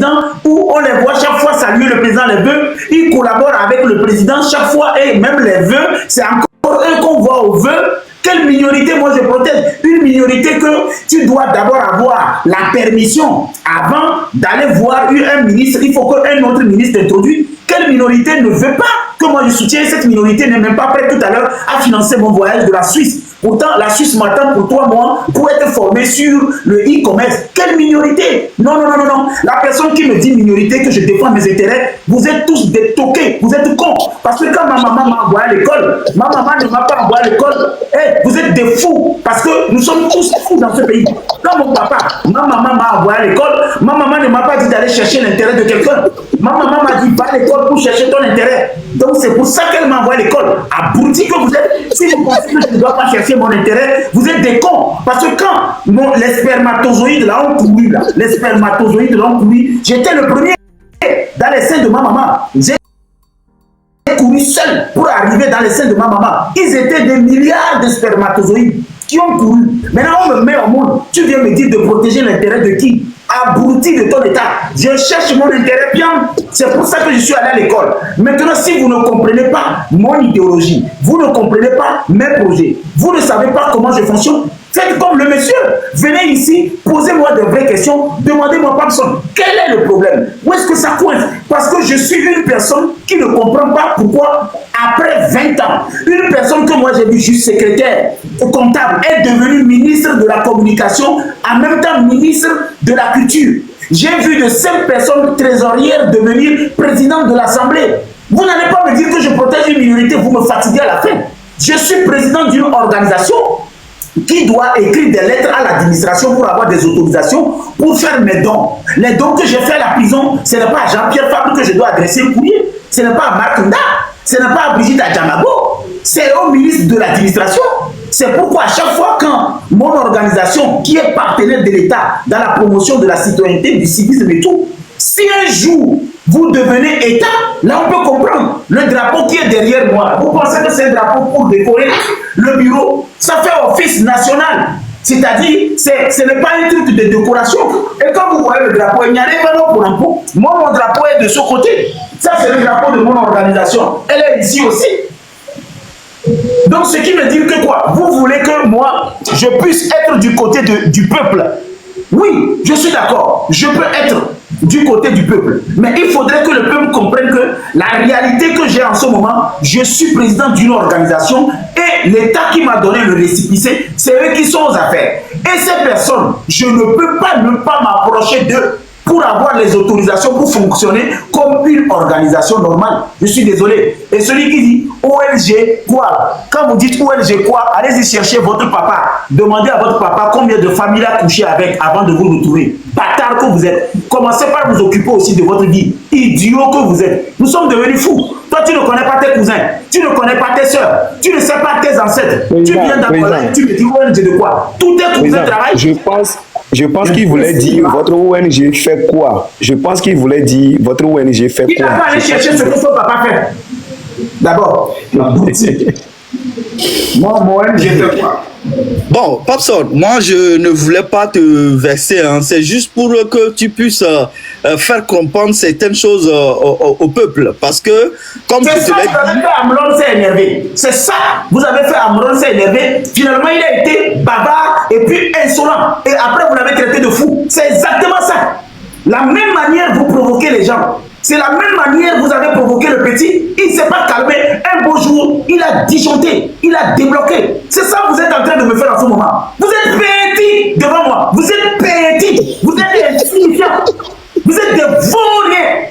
président, où on les voit chaque fois saluer le président les vœux, ils collaborent avec le président chaque fois, et même les vœux, c'est encore eux qu'on voit aux vœux. Quelle minorité moi je protège? Une minorité que tu dois d'abord avoir la permission avant d'aller voir un ministre. Il faut qu'un autre ministre t'introduise. Quelle minorité ne veut pas que moi je soutienne? Cette minorité n'est même pas prête tout à l'heure à financer mon voyage de la Suisse. Pourtant, la Suisse m'attend pour 3 mois pour être formé sur le e-commerce. Quelle minorité? Non, non, non, non, non. La personne qui me dit minorité, que je défends mes intérêts, vous êtes tous des toqués, vous êtes cons. Parce que quand ma maman m'a envoyé à l'école, ma maman ne m'a pas envoyé à l'école. Hey, vous êtes des fous. Parce que nous sommes tous fous dans ce pays. Quand mon papa, ma maman m'a envoyé à l'école, ma maman ne m'a pas dit d'aller chercher l'intérêt de quelqu'un. Ma maman m'a dit, va à l'école pour chercher ton intérêt. Donc c'est pour ça qu'elle m'a envoyé à l'école. Abruti que vous êtes, si vous pensez que je ne dois pas chercher mon intérêt, vous êtes des cons. Parce que quand les spermatozoïdes là ont couru, j'étais le premier dans les seins de ma maman. J'ai couru seul pour arriver dans les seins de ma maman. Ils étaient des milliards de spermatozoïdes qui ont couru. Maintenant on me met au monde. Tu viens me dire de protéger l'intérêt de qui? Abruti de ton état. Je cherche mon intérêt bien. C'est pour ça que je suis allé à l'école. Maintenant, si vous ne comprenez pas mon idéologie, vous ne comprenez pas mes projets, vous ne savez pas comment je fonctionne, faites comme le monsieur. Venez ici, posez-moi de vraies questions, demandez-moi pas quel est le problème. Où est-ce que ça coince? Parce que je suis une personne qui ne comprend pas pourquoi, après 20 ans, une personne que moi j'ai vu juste secrétaire ou comptable est devenue ministre de la communication, en même temps ministre de la culture. J'ai vu de 5 personnes trésorières devenir président de l'Assemblée. Vous n'allez pas me dire que je protège une minorité, vous me fatiguez à la fin. Je suis président d'une organisation qui doit écrire des lettres à l'administration pour avoir des autorisations pour faire mes dons. Les dons que j'ai fait à la prison, ce n'est pas à Jean-Pierre Fabre que je dois adresser un courrier. Ce n'est pas à Marc Nda, ce n'est pas à Brigitte Adjamago, c'est au ministre de l'administration. C'est pourquoi à chaque fois quand mon organisation, qui est partenaire de l'État dans la promotion de la citoyenneté, du civisme et tout, si un jour vous devenez État, là on peut comprendre le drapeau qui est derrière moi. Vous pensez que c'est un drapeau pour décorer le bureau? Ça fait office national. C'est-à-dire, ce n'est pas un truc de décoration. Et quand vous voyez le drapeau, il n'y a rien pour un pot. Moi, mon drapeau est de ce côté. Ça, c'est le drapeau de mon organisation. Elle est ici aussi. Donc, ce qui veut dire que quoi? Vous voulez que moi, je puisse être du côté du peuple. Oui, je suis d'accord. Je peux être du côté du peuple. Mais il faudrait que le peuple comprenne que la réalité que j'ai en ce moment, je suis président d'une organisation et l'État qui m'a donné le récépissé, c'est eux qui sont aux affaires. Et ces personnes, je ne peux pas ne pas m'approcher d'eux pour avoir les autorisations pour fonctionner comme une organisation normale. Je suis désolé. Et celui qui dit ONG quoi? Quand vous dites ONG quoi, allez-y chercher votre papa. Demandez à votre papa combien de familles a couché avec avant de vous retrouver. Bâtard que vous êtes. Commencez par vous occuper aussi de votre vie. Idiot que vous êtes. Nous sommes devenus fous. Toi, tu ne connais pas tes cousins. Tu ne connais pas tes soeurs. Tu ne sais pas tes ancêtres. Tu viens d'apprendre. Tu me dis ONG de quoi? Tous tes cousins travaillent. Je pense qu'il voulait dire votre ONG fait quoi? Je pense qu'il voulait dire votre ONG fait quoi? Il n'a pas allé chercher ce que son papa fait. D'abord. Moi, mon ONG fait quoi? Bon, Papson, moi je ne voulais pas te verser, hein. C'est juste pour que tu puisses faire comprendre certaines choses au peuple. Parce que, comme c'est ça que vous avez fait, Amron s'est énervé. C'est ça vous avez fait, Amron s'est énervé. Finalement, il a été bavard et puis insolent. Et après, vous l'avez traité de fou. C'est exactement ça. La même manière, vous provoquez les gens. C'est la même manière vous avez provoqué le petit. Il ne s'est pas calmé. Un beau jour, il a disjoncté. Il a débloqué. C'est ça que vous êtes en train de me faire en ce moment. Vous êtes petits devant moi. Vous êtes petits. Vous êtes insignifiants. Vous êtes des vauriens.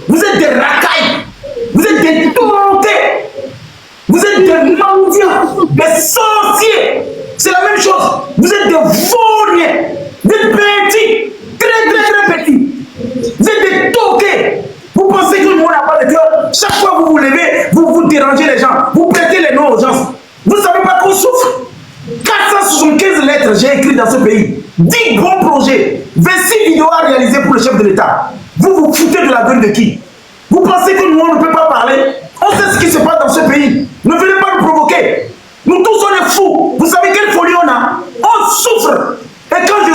Vous êtes des racailles. Vous êtes des tourmentés. Vous êtes des mendiants. Des sorciers. C'est la même chose. Vous êtes des vauriens. Vous êtes petits. Très, très, très petits. Vous êtes des toqués. Vous pensez que le monde n'a pas de cœur? Chaque fois que vous vous levez, vous dérangez les gens. Vous prêtez les noms aux gens. Vous ne savez pas qu'on souffre. 475 lettres j'ai écrites dans ce pays. 10 bons projets. 26 vidéos à réaliser pour le chef de l'État. Vous vous foutez de la gueule de qui? Vous pensez que nous, on ne peut pas parler? On sait ce qui se passe dans ce pays. Ne venez pas nous provoquer. Nous tous, on est fous. Vous savez quelle folie on a? On souffre. Et Et quand je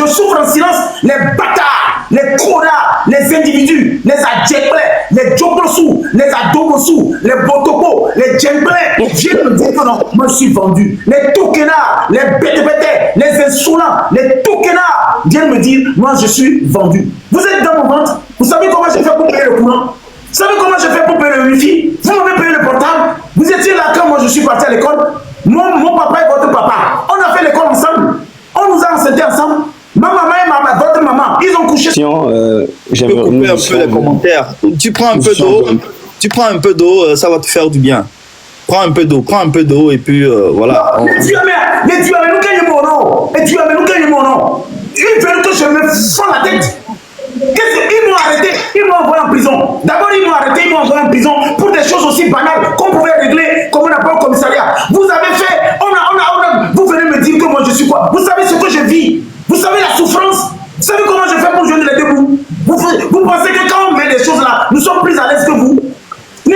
souffre en silence. Les bâtards, les connards, les individus, les adjecteurs, les jobosous, les adobosous, les botobos, les djemblés viennent me dire que non, moi je suis vendu. Les tokenards, les bêtes, les insolents, les tokenards viennent me dire, moi je suis vendu. Vous êtes dans mon ventre. Vous savez comment j'ai fait pour payer le courant? Vous savez comment j'ai fait pour payer le wifi? Vous m'avez payé le portable? Vous étiez là quand moi je suis parti à l'école? Mon papa et votre papa, on a fait l'école ensemble. On nous a enseigné ensemble. Ma maman et votre maman, ils ont couché. J'aimerais couper un peu les commentaires. Tu prends un peu d'eau. Tu prends un peu d'eau, ça va te faire du bien. Prends un peu d'eau et puis voilà. Mais tu as mis mon nom. Et tu as mis mon nom. Ils veulent que je me fends la tête. Ils m'ont arrêté, ils m'ont envoyé en prison. D'abord, ils m'ont arrêté, ils m'ont envoyé en prison pour des choses aussi banales qu'on pouvait régler comme on appelle au commissariat. Vous avez fait, vous venez me dire que moi je suis quoi? Vous savez ce que je vis? Vous savez la souffrance? Vous savez comment je fais pour joindre les deux bouts? Vous pensez que quand on met des choses là, nous sommes plus à l'aise que vous? Il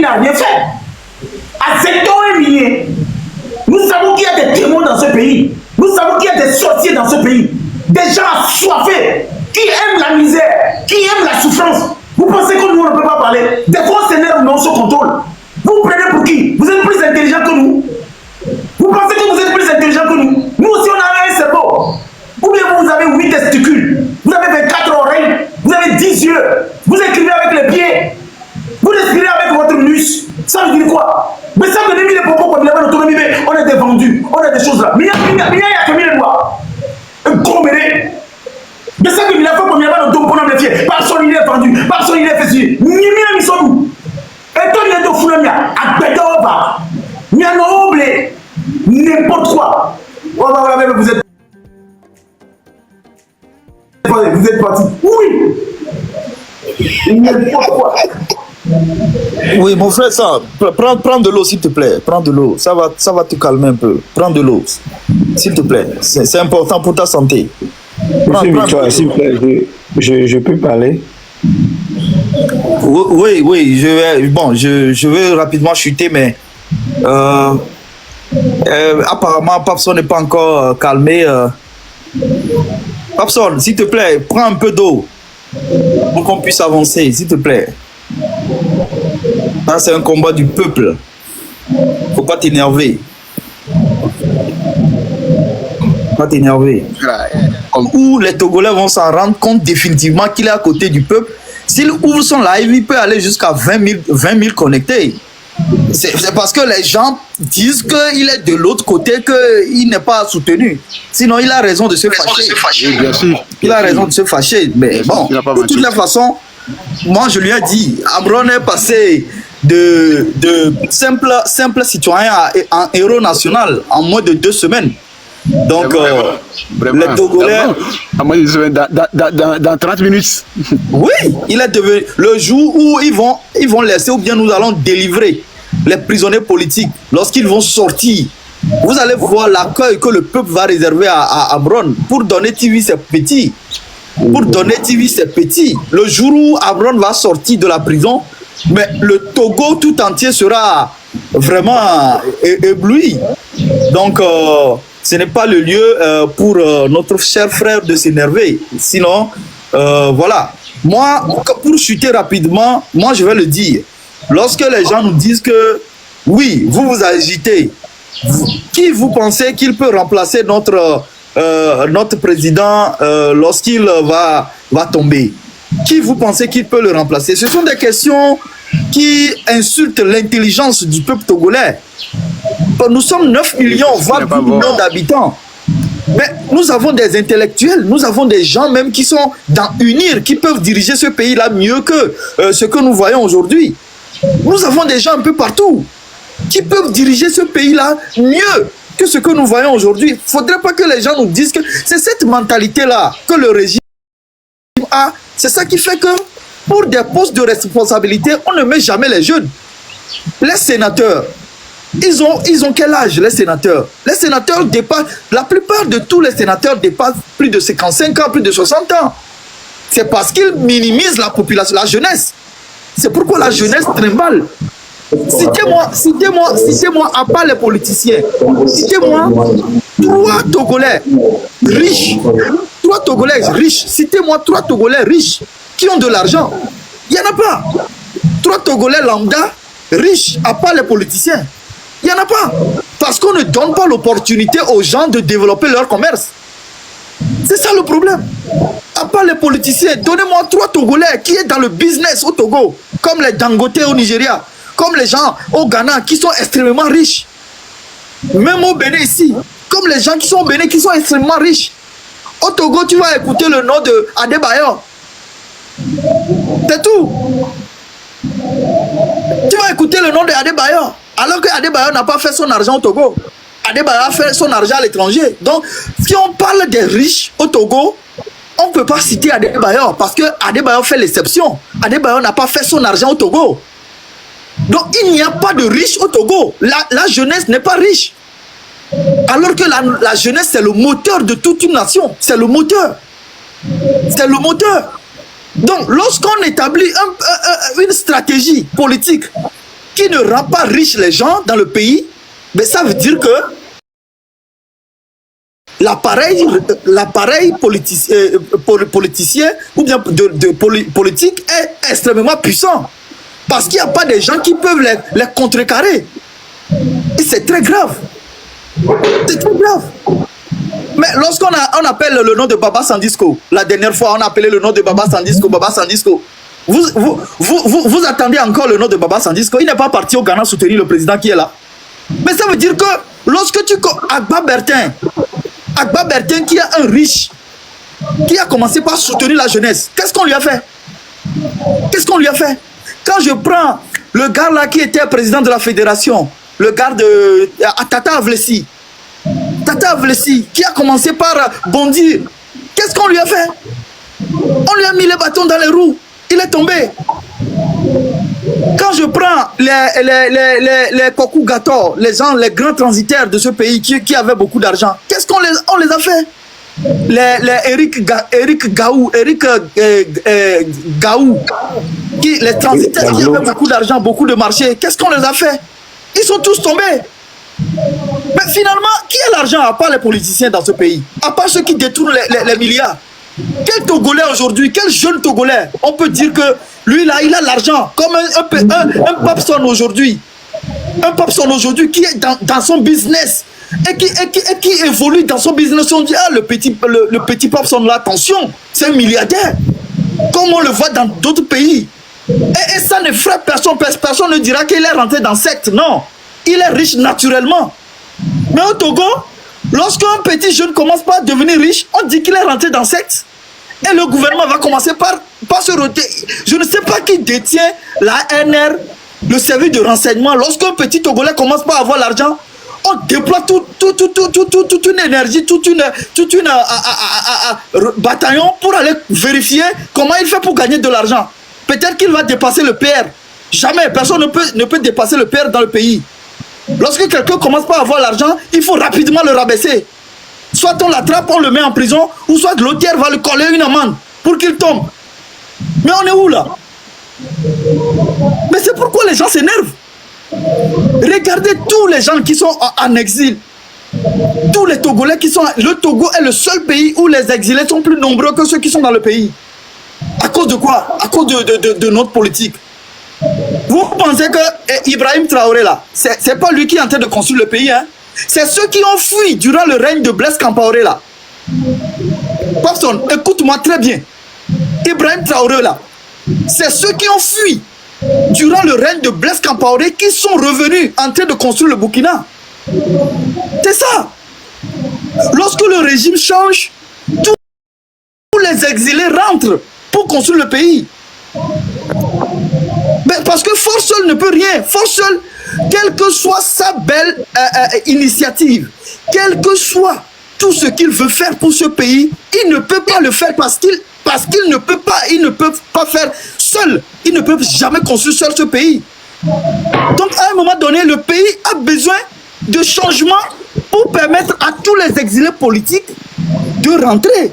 n'a rien fait. Nous savons qu'il y a des démons dans ce pays. Nous savons qu'il y a des sorciers dans ce pays. Des gens assoiffés, qui aiment la misère, qui aiment la souffrance. Vous pensez que nous, on ne peut pas parler? Des fois, on s'énerve, mais on se contrôle. Vous vous prenez pour qui? Vous êtes plus intelligent que nous? Vous pensez que vous êtes plus intelligent que nous? Nous aussi, on a un cerveau. Ou bien vous avez 8 testicules, vous avez 24 oreilles, vous avez 10 yeux, vous écrivez avec les pieds, vous respirez avec votre nus. Ça veut dire quoi? Mais ça veut dire que les propos comme il y avait l'autonomie, on était vendus, on a des choses là. Mais il y a combien de mois? Un gros mêlé. Mais ça veut dire qu'il a fait comme il y avait l'autonomie pour les pieds. Personne il est vendu, personne il est fait ci. Ni bien mis son nous. Et toi il est de Founamia, à Bedova, il y a noble, n'importe quoi. Vous êtes parti. Oui. N'importe quoi. Oui, mon frère, ça, prends de l'eau, s'il te plaît. Prends de l'eau. Ça va te calmer un peu. Prends de l'eau, s'il te plaît. C'est important pour ta santé. Monsieur Victoire, s'il vous plaît, je peux parler? Oui, je vais rapidement chuter, mais apparemment, Papson n'est pas encore calmé. Papson, s'il te plaît, prends un peu d'eau pour qu'on puisse avancer, s'il te plaît. Ça, c'est un combat du peuple. Faut pas t'énerver. Pas t'énerver. Où les Togolais vont s'en rendre compte définitivement qu'il est à côté du peuple. S'il ouvre son live, il peut aller jusqu'à 20 000 connectés. C'est parce que les gens disent qu'il est de l'autre côté, qu'il n'est pas soutenu. Sinon, il a raison de se fâcher. Oui, bien sûr. Il a raison de se fâcher. Mais bon, de toutes les façons, moi je lui ai dit, Amron est passé de simple citoyen à héros national en moins de 2 semaines. Donc, vraiment, les Togolais... Dans 30 minutes. Oui, il est devenu... Le jour où ils vont laisser, ou bien nous allons délivrer les prisonniers politiques, lorsqu'ils vont sortir, vous allez voir l'accueil que le peuple va réserver à Amron. Pour donner TV, c'est petit. Pour donner TV, c'est petit. Le jour où Amron va sortir de la prison, mais le Togo tout entier sera vraiment ébloui. Donc, ce n'est pas le lieu pour notre cher frère de s'énerver. Sinon, voilà. Moi, pour chuter rapidement, moi je vais le dire. Lorsque les gens nous disent que, oui, vous vous agitez, qui vous pensez qu'il peut remplacer notre président lorsqu'il va tomber? Qui vous pensez qu'il peut le remplacer? Ce sont des questions qui insultent l'intelligence du peuple togolais. Nous sommes 9 millions, voire 10 millions d'habitants. Mais nous avons des intellectuels, nous avons des gens même qui sont dans UNIR, qui peuvent diriger ce pays-là mieux que ce que nous voyons aujourd'hui. Nous avons des gens un peu partout qui peuvent diriger ce pays-là mieux que ce que nous voyons aujourd'hui. Il ne faudrait pas que les gens nous disent que c'est cette mentalité-là que le régime a. C'est ça qui fait que pour des postes de responsabilité, on ne met jamais les jeunes. Les sénateurs, ils ont quel âge, les sénateurs? Les sénateurs dépassent, la plupart de tous les sénateurs dépassent plus de 55 ans, plus de 60 ans. C'est parce qu'ils minimisent la population, la jeunesse. C'est pourquoi la jeunesse trimballe. Citez-moi, à part les politiciens, citez-moi 3 Togolais riches, 3 Togolais riches, citez-moi 3 Togolais riches qui ont de l'argent. Il n'y en a pas. 3 Togolais lambda riches, à part les politiciens. Il n'y en a pas. Parce qu'on ne donne pas l'opportunité aux gens de développer leur commerce. C'est ça le problème. À part les politiciens, donnez-moi 3 Togolais qui est dans le business au Togo, comme les Dangote au Nigeria, comme les gens au Ghana qui sont extrêmement riches. Même au Bénin ici, comme les gens qui sont au Bénin qui sont extrêmement riches. Au Togo, tu vas écouter le nom de Adebayor. C'est tout. Tu vas écouter le nom de Adebayor. Alors que Adebayor n'a pas fait son argent au Togo. Adebayor a fait son argent à l'étranger. Donc, si on parle des riches au Togo, on ne peut pas citer Adebayor parce que Adebayor fait l'exception. Adebayor n'a pas fait son argent au Togo. Donc, il n'y a pas de riches au Togo. La jeunesse n'est pas riche. Alors que la jeunesse, c'est le moteur de toute une nation. C'est le moteur. C'est le moteur. Donc, lorsqu'on établit une stratégie politique qui ne rend pas riches les gens dans le pays, mais ça veut dire que l'appareil politicien ou bien politique est extrêmement puissant. Parce qu'il n'y a pas des gens qui peuvent les contrecarrer. Et c'est très grave. C'est très grave. Mais lorsqu'on appelle le nom de Baba Sandisco, la dernière fois on a appelé le nom de Baba Sandisco, vous attendez encore le nom de Baba Sandisco. Il n'est pas parti au Ghana soutenir le président qui est là. Mais ça veut dire que lorsque tu... Agba Bertin qui est un riche, qui a commencé par soutenir la jeunesse, qu'est-ce qu'on lui a fait? Qu'est-ce qu'on lui a fait? Quand je prends le gars là qui était président de la fédération, le gars de Tata Avlessi, qui a commencé par bondir, qu'est-ce qu'on lui a fait? On lui a mis les bâtons dans les roues, il est tombé. Quand je prends les Kokou Gator, les grands transitaires de ce pays qui avaient beaucoup d'argent, qu'est-ce qu'on les a fait? Eric Gaou, les transitaires qui avaient beaucoup d'argent, beaucoup de marchés, qu'est-ce qu'on les a fait? Ils sont tous tombés. Mais finalement, qui a l'argent à part les politiciens dans ce pays? À part ceux qui détournent les milliards? Quel Togolais aujourd'hui, quel jeune Togolais, on peut dire que lui là, il a l'argent, comme un Papson aujourd'hui. Un Papson aujourd'hui qui est dans son business et qui évolue dans son business. On dit, ah, le petit Papson là, attention, c'est un milliardaire. Comme on le voit dans d'autres pays. Et ça ne frappe personne. Personne ne dira qu'il est rentré dans secte. Non, il est riche naturellement. Mais au Togo, lorsqu'un petit jeune commence pas à devenir riche, on dit qu'il est rentré dans secte. Et le gouvernement va commencer par se retirer. Je ne sais pas qui détient la NR, le service de renseignement. Lorsqu'un petit Togolais commence pas à avoir l'argent, on déploie toute une énergie, toute une bataillon pour aller vérifier comment il fait pour gagner de l'argent. Peut-être qu'il va dépasser le PR. Jamais, personne ne peut dépasser le PR dans le pays. Lorsque quelqu'un commence pas à avoir l'argent, il faut rapidement le rabaisser. Soit on l'attrape, on le met en prison, ou soit l'auteur va le coller une amende pour qu'il tombe. Mais on est où là? Mais c'est pourquoi les gens s'énervent. Regardez tous les gens qui sont en exil. Tous les Togolais qui sont... Le Togo est le seul pays où les exilés sont plus nombreux que ceux qui sont dans le pays. À cause de quoi? À cause de notre politique. Vous pensez que Ibrahim Traoré là, c'est pas lui qui est en train de construire le pays, hein? C'est ceux qui ont fui durant le règne de Blaise Compaoré là. Papson, écoute-moi très bien. Ibrahim Traoré là, c'est ceux qui ont fui durant le règne de Blaise Compaoré qui sont revenus en train de construire le Burkina. C'est ça. Lorsque le régime change, tous les exilés rentrent pour construire le pays. Mais parce que force seule ne peut rien. Force seule, quelle que soit sa belle initiative, quel que soit tout ce qu'il veut faire pour ce pays, il ne peut pas le faire parce qu'il ne peut pas faire seul. Il ne peut jamais construire seul ce pays. Donc à un moment donné, le pays a besoin de changements pour permettre à tous les exilés politiques de rentrer.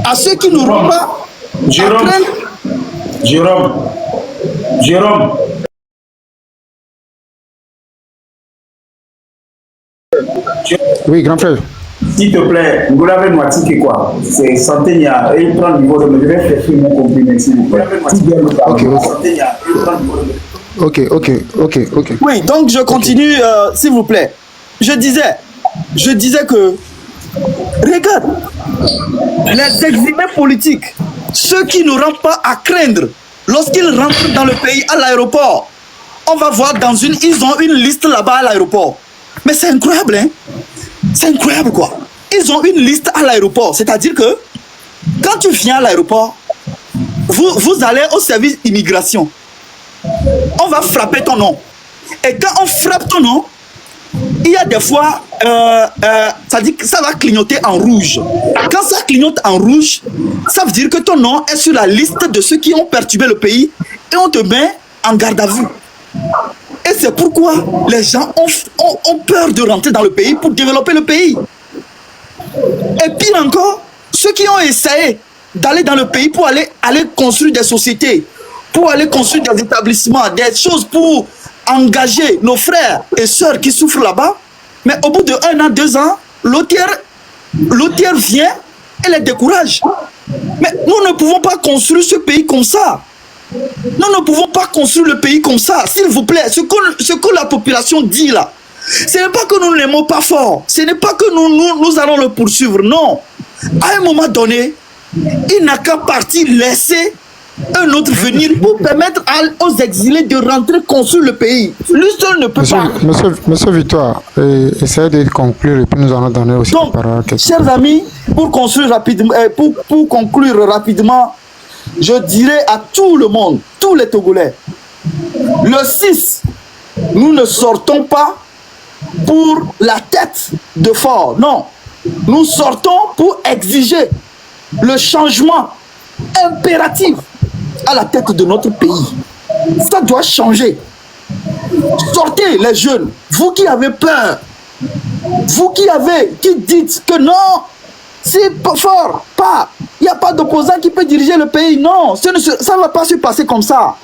À ceux qui n'auront pas... Jérôme. Oui, grand frère. S'il te plaît, vous l'avez moitié quoi? C'est santé, et il prend le niveau de me dire, chercher mon comprimé, s'il vous plaît. Ok. Oui, donc je continue, s'il vous plaît. Je disais que, regarde, les exilés politiques, ceux qui ne rentrent pas à craindre, lorsqu'ils rentrent dans le pays à l'aéroport, on va voir ils ont une liste là-bas à l'aéroport. Mais c'est incroyable, hein? C'est incroyable, quoi. Ils ont une liste à l'aéroport. C'est-à-dire que, quand tu viens à l'aéroport, vous allez au service immigration. On va frapper ton nom. Et quand on frappe ton nom, il y a des fois, ça dit que ça va clignoter en rouge. Quand ça clignote en rouge, ça veut dire que ton nom est sur la liste de ceux qui ont perturbé le pays et on te met en garde à vue. Et c'est pourquoi les gens ont peur de rentrer dans le pays pour développer le pays. Et pire encore, ceux qui ont essayé d'aller dans le pays pour aller construire des sociétés, pour aller construire des établissements, des choses pour engager nos frères et sœurs qui souffrent là-bas, mais au bout de 1 an, 2 ans, l'autre vient et les décourage. Mais nous ne pouvons pas construire ce pays comme ça. Nous ne pouvons pas construire le pays comme ça. S'il vous plaît, ce que la population dit là, ce n'est pas que nous ne l'aimons pas fort. Ce n'est pas que nous allons le poursuivre. Non. À un moment donné, il n'a qu'à partir laisser un autre venir pour permettre aux exilés de rentrer construire le pays. Lui seul ne peut pas. Monsieur Victoire, essayez de conclure et puis nous allons donner aussi la parole à quelqu'un. Chers amis, pour conclure rapidement, je dirais à tout le monde, tous les Togolais, le 6, nous ne sortons pas pour la tête de fort. Non, nous sortons pour exiger le changement impératif à la tête de notre pays. Ça doit changer. Sortez les jeunes, vous qui avez peur, vous qui dites que non, c'est pas fort, il n'y a pas d'opposant qui peut diriger le pays. Non, ça ne va pas se passer comme ça.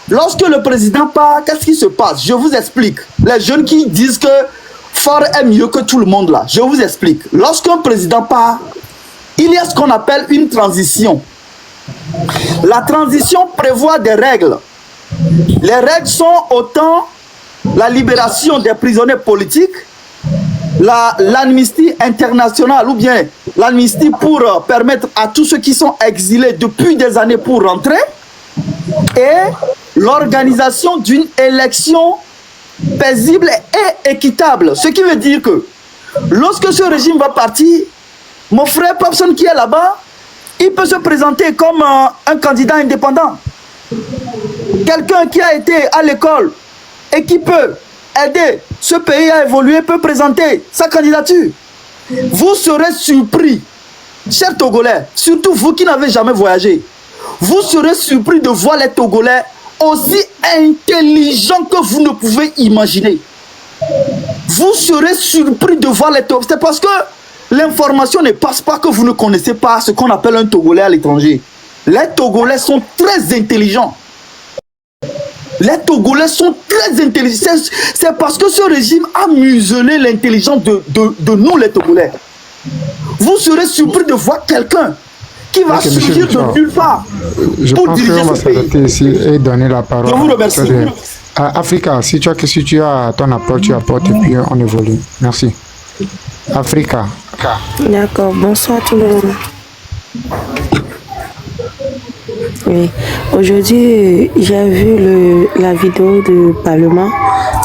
Lorsque le président part, qu'est-ce qui se passe? Je vous explique. Les jeunes qui disent que fort est mieux que tout le monde là, je vous explique. Lorsqu'un président part, il y a ce qu'on appelle une transition. La transition prévoit des règles. Les règles sont autant la libération des prisonniers politiques, l'amnistie internationale ou bien l'amnistie pour permettre à tous ceux qui sont exilés depuis des années pour rentrer et l'organisation d'une élection paisible et équitable. Ce qui veut dire que lorsque ce régime va partir, mon frère, personne qui est là-bas, il peut se présenter comme un candidat indépendant. Quelqu'un qui a été à l'école et qui peut aider ce pays à évoluer peut présenter sa candidature. Vous serez surpris, chers Togolais, surtout vous qui n'avez jamais voyagé, vous serez surpris de voir les Togolais aussi intelligents que vous ne pouvez imaginer. Vous serez surpris de voir les Togolais. C'est parce que l'information ne passe pas que vous ne connaissez pas ce qu'on appelle un Togolais à l'étranger. Les Togolais sont très intelligents. Les Togolais sont très intelligents. C'est parce que ce régime a muselé l'intelligence de nous, les Togolais. Vous serez surpris de voir quelqu'un qui va surgir de nulle part pour diriger ce pays. Je pense qu'on va s'arrêter ici et donner la parole. Je vous remercie. Africa, si tu as ton apport, tu apportes et puis on évolue. Merci. Africa. D'accord, bonsoir tout le monde. Oui, aujourd'hui j'ai vu la vidéo du Parlement.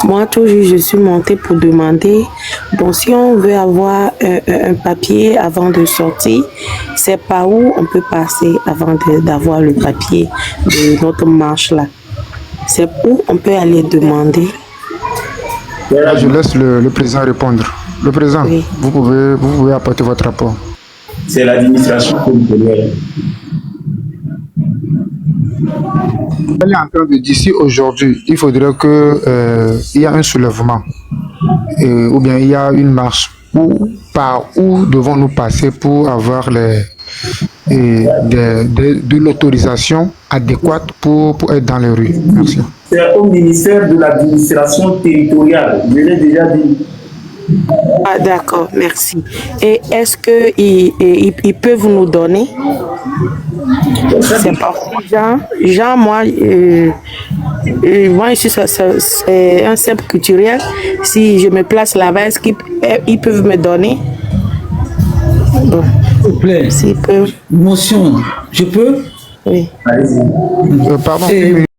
Moi toujours je suis montée pour demander, bon si on veut avoir un papier avant de sortir, c'est par où on peut passer avant d'avoir le papier de notre marche là. C'est où on peut aller demander. Là, je laisse le président répondre. Le président, oui. vous pouvez apporter votre rapport. C'est l'administration territoriale. Elle est en train de dire, d'ici aujourd'hui, il faudrait qu'il y ait un soulèvement ou bien il y a une marche. Par où devons-nous passer pour avoir de l'autorisation adéquate pour être dans les rues? Merci. C'est au ministère de l'administration territoriale. Je l'ai déjà dit. Ah, d'accord, merci. Et est-ce qu'ils peuvent nous donner? C'est parce que Jean, moi, moi, je suis c'est un simple couturier. Si je me place là-bas, est-ce qu'ils peuvent me donner? Bon. S'il vous plaît. S'ils peuvent. Motion. Je peux? Oui. Pardon. Et